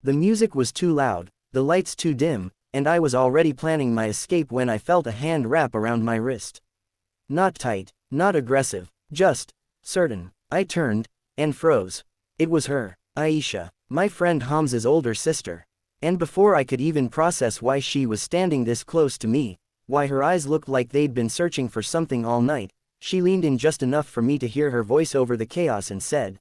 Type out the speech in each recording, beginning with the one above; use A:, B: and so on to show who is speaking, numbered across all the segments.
A: The music was too loud, the lights too dim, and I was already planning my escape when I felt a hand wrap around my wrist. Not tight, not aggressive, just certain. I turned and froze. It was her, Aisha, my friend Hamza's older sister. And before I could even process why she was standing this close to me, why her eyes looked like they'd been searching for something all night, she leaned in just enough for me to hear her voice over the chaos and said,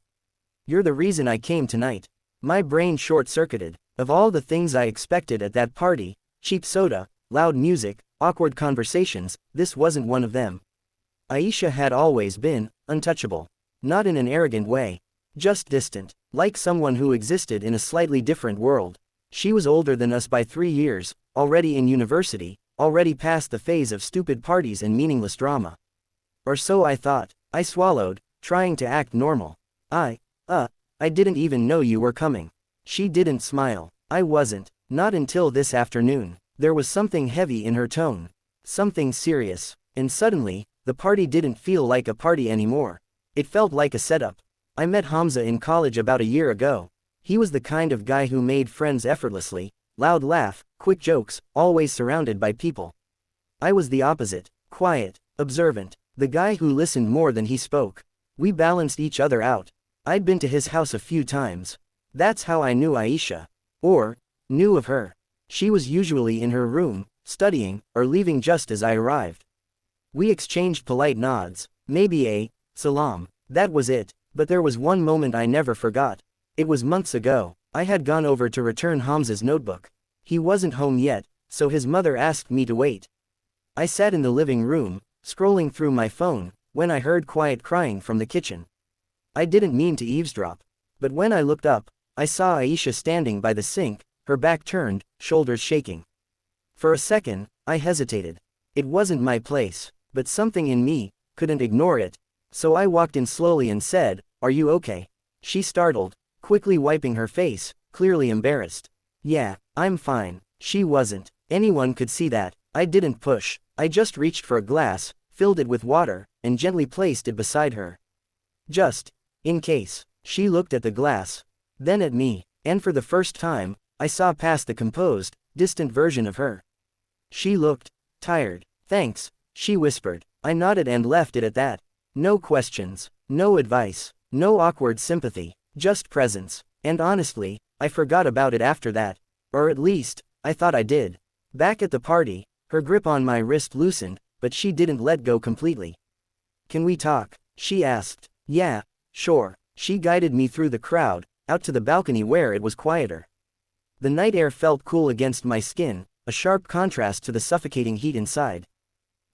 A: "You're the reason I came tonight." My brain short-circuited. Of all the things I expected at that party, cheap soda, loud music, awkward conversations, this wasn't one of them. Aisha had always been untouchable. Not in an arrogant way. Just distant, like someone who existed in a slightly different world. She was older than us by 3 years, already in university, already past the phase of stupid parties and meaningless drama. Or so I thought. I swallowed, trying to act normal. I didn't even know you were coming. She didn't smile. I wasn't. Not until this afternoon. There was something heavy in her tone. Something serious. And suddenly, the party didn't feel like a party anymore. It felt like a setup. I met Hamza in college about a year ago. He was the kind of guy who made friends effortlessly, loud laugh, quick jokes, always surrounded by people. I was the opposite, quiet, observant, the guy who listened more than he spoke. We balanced each other out. I'd been to his house a few times. That's how I knew Aisha. Or, knew of her. She was usually in her room, studying, or leaving just as I arrived. We exchanged polite nods, maybe a salam. That was it, but there was one moment I never forgot. It was months ago. I had gone over to return Hamza's notebook. He wasn't home yet, so his mother asked me to wait. I sat in the living room, scrolling through my phone, when I heard quiet crying from the kitchen. I didn't mean to eavesdrop. But when I looked up, I saw Aisha standing by the sink, her back turned, shoulders shaking. For a second, I hesitated. It wasn't my place, but something in me couldn't ignore it. So I walked in slowly and said, "Are you okay?" She startled, quickly wiping her face, clearly embarrassed. "Yeah, I'm fine." She wasn't. Anyone could see that. I didn't push. I just reached for a glass, filled it with water, and gently placed it beside her. Just in case. She looked at the glass, then at me, and for the first time, I saw past the composed, distant version of her. She looked tired. "Thanks," she whispered. I nodded and left it at that. No questions, no advice, no awkward sympathy, just presence. And honestly, I forgot about it after that. Or at least, I thought I did. Back at the party, her grip on my wrist loosened, but she didn't let go completely. "Can we talk?" she asked. "Yeah, sure." She guided me through the crowd, out to the balcony where it was quieter. The night air felt cool against my skin, a sharp contrast to the suffocating heat inside.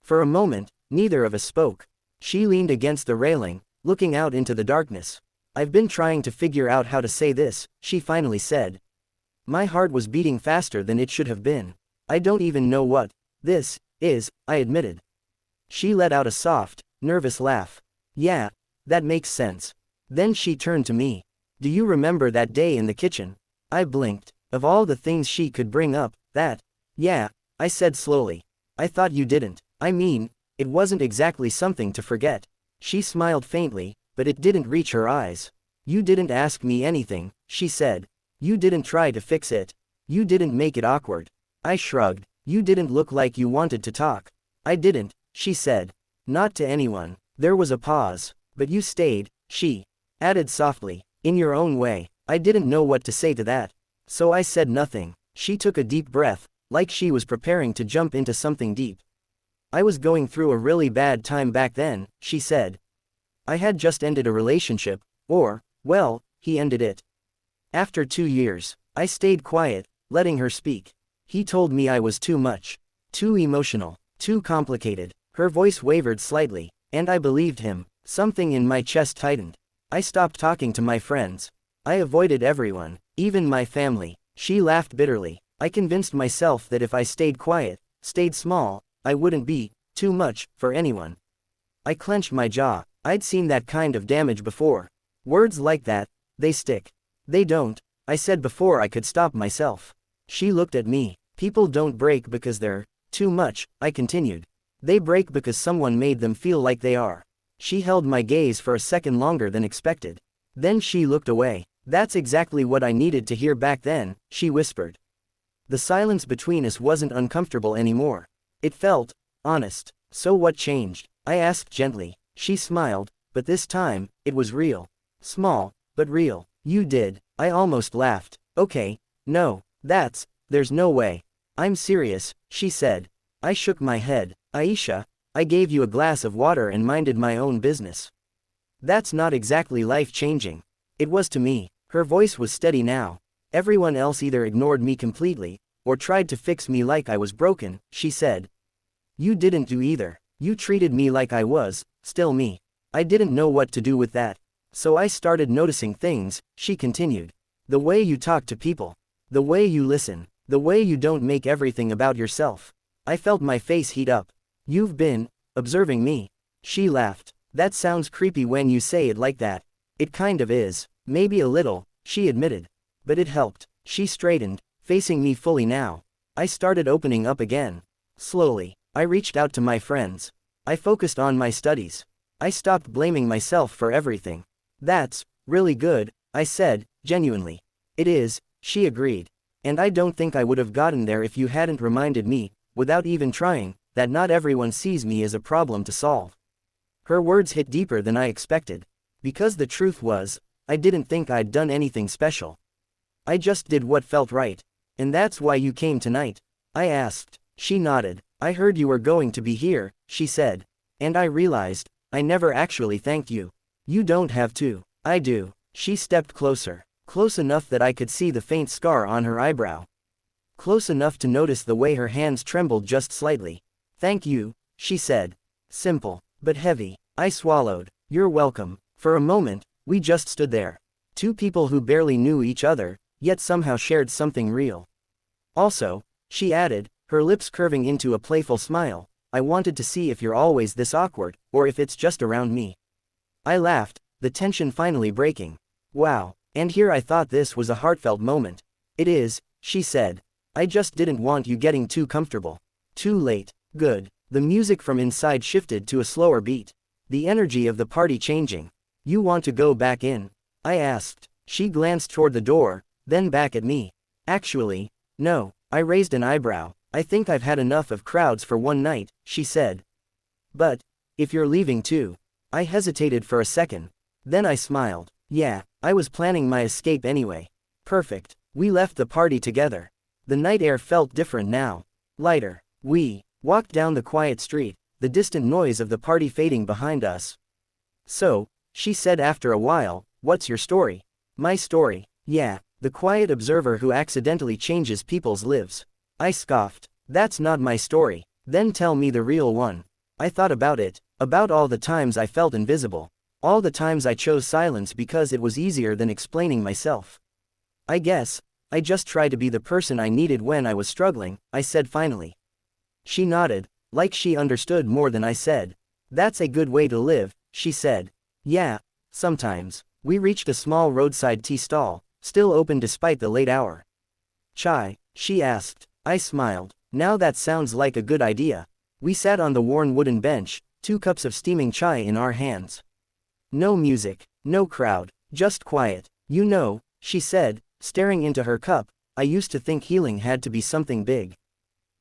A: For a moment, neither of us spoke. She leaned against the railing, looking out into the darkness. "I've been trying to figure out how to say this," she finally said. My heart was beating faster than it should have been. "I don't even know what this is," I admitted. She let out a soft, nervous laugh. "Yeah, that makes sense." Then she turned to me. "Do you remember that day in the kitchen?" I blinked. Of all the things she could bring up, that. "Yeah," I said slowly. "I thought you didn't. I mean, it wasn't exactly something to forget." She smiled faintly, but it didn't reach her eyes. "You didn't ask me anything," she said. "You didn't try to fix it. You didn't make it awkward." I shrugged. "You didn't look like you wanted to talk." "I didn't," she said. "Not to anyone." There was a pause. "But you stayed," she added softly, "in your own way." I didn't know what to say to that. So I said nothing. She took a deep breath, like she was preparing to jump into something deep. "I was going through a really bad time back then," she said. "I had just ended a relationship, or, well, he ended it. After 2 years, I stayed quiet, letting her speak. He told me I was too much. Too emotional. Too complicated." Her voice wavered slightly, and I believed him. Something in my chest tightened. I stopped talking to my friends. I avoided everyone, even my family. She laughed bitterly. I convinced myself that if I stayed quiet, stayed small, I wouldn't be too much for anyone. I clenched my jaw. I'd seen that kind of damage before. Words like that, they stick. "They don't," I said before I could stop myself. She looked at me. "People don't break because they're too much," I continued. "They break because someone made them feel like they are." She held my gaze for a second longer than expected. Then she looked away. That's exactly what I needed to hear back then, she whispered. The silence between us wasn't uncomfortable anymore. It felt honest. So what changed? I asked gently. She smiled, but this time, it was real. Small, but real. You did. I almost laughed. Okay, no, there's no way. I'm serious, she said. I shook my head. Aisha, I gave you a glass of water and minded my own business. That's not exactly life-changing. It was to me. Her voice was steady now. Everyone else either ignored me completely, or tried to fix me like I was broken, she said. You didn't do either. You treated me like I was, still me. I didn't know what to do with that. So I started noticing things, she continued. The way you talk to people. The way you listen. The way you don't make everything about yourself. I felt my face heat up. You've been observing me. She laughed. That sounds creepy when you say it like that. It kind of is. Maybe a little, she admitted. But it helped. She straightened, facing me fully now. I started opening up again. Slowly, I reached out to my friends. I focused on my studies. I stopped blaming myself for everything. That's really good, I said, genuinely. It is, she agreed. And I don't think I would have gotten there if you hadn't reminded me, without even trying, that not everyone sees me as a problem to solve. Her words hit deeper than I expected. Because the truth was, I didn't think I'd done anything special. I just did what felt right. And that's why you came tonight? I asked. She nodded. I heard you were going to be here, she said. And I realized, I never actually thanked you. You don't have to. I do. She stepped closer. Close enough that I could see the faint scar on her eyebrow. Close enough to notice the way her hands trembled just slightly. Thank you, she said. Simple, but heavy. I swallowed. You're welcome. For a moment, we just stood there. Two people who barely knew each other, yet somehow shared something real. Also, she added, her lips curving into a playful smile, I wanted to see if you're always this awkward, or if it's just around me. I laughed, the tension finally breaking. Wow, and here I thought this was a heartfelt moment. It is, she said. I just didn't want you getting too comfortable. Too late. Good. The music from inside shifted to a slower beat. The energy of the party changing. You want to go back in? I asked. She glanced toward the door, then back at me. Actually, no. I raised an eyebrow. I think I've had enough of crowds for one night, she said. But, if you're leaving too. I hesitated for a second. Then I smiled. Yeah, I was planning my escape anyway. Perfect. We left the party together. The night air felt different now. Lighter. We walked down the quiet street, the distant noise of the party fading behind us. So, she said after a while, what's your story? My story. Yeah, the quiet observer who accidentally changes people's lives. I scoffed. That's not my story. Then tell me the real one. I thought about it, about all the times I felt invisible. All the times I chose silence because it was easier than explaining myself. I guess, I just tried to be the person I needed when I was struggling, I said finally. She nodded, like she understood more than I said. That's a good way to live, she said. Yeah, sometimes. We reached a small roadside tea stall, still open despite the late hour. Chai? She asked. I smiled. Now that sounds like a good idea. We sat on the worn wooden bench, 2 cups of steaming chai in our hands. No music, no crowd, just quiet. You know, she said, staring into her cup, I used to think healing had to be something big.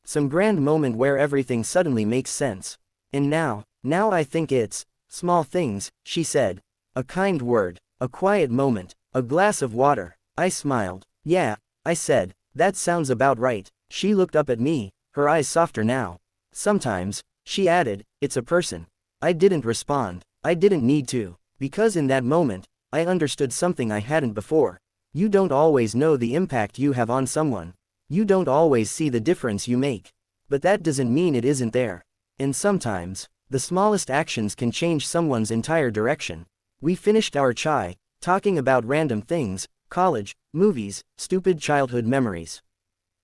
A: Some grand moment where everything suddenly makes sense. And now I think it's small things, she said. A kind word, a quiet moment, a glass of water. I smiled. Yeah, I said, that sounds about right. She looked up at me, her eyes softer now. Sometimes, she added, it's a person. I didn't respond. I didn't need to. Because in that moment, I understood something I hadn't before. You don't always know the impact you have on someone. You don't always see the difference you make. But that doesn't mean it isn't there. And sometimes, the smallest actions can change someone's entire direction. We finished our chai, talking about random things, college, movies, stupid childhood memories.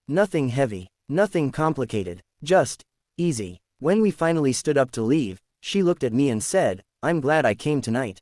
A: Nothing heavy, nothing complicated, just easy. When we finally stood up to leave, she looked at me and said, I'm glad I came tonight.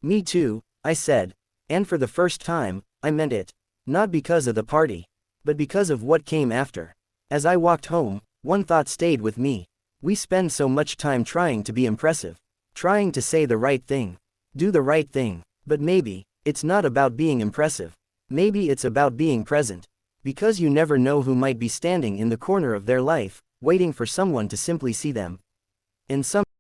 A: Me too, I said. And for the first time, I meant it. Not because of the party, but because of what came after. As I walked home, one thought stayed with me. We spend so much time trying to be impressive, trying to say the right thing, do the right thing, but maybe, It's not about being impressive. Maybe it's about being present. Because you never know who might be standing in the corner of their life, waiting for someone to simply see them. And some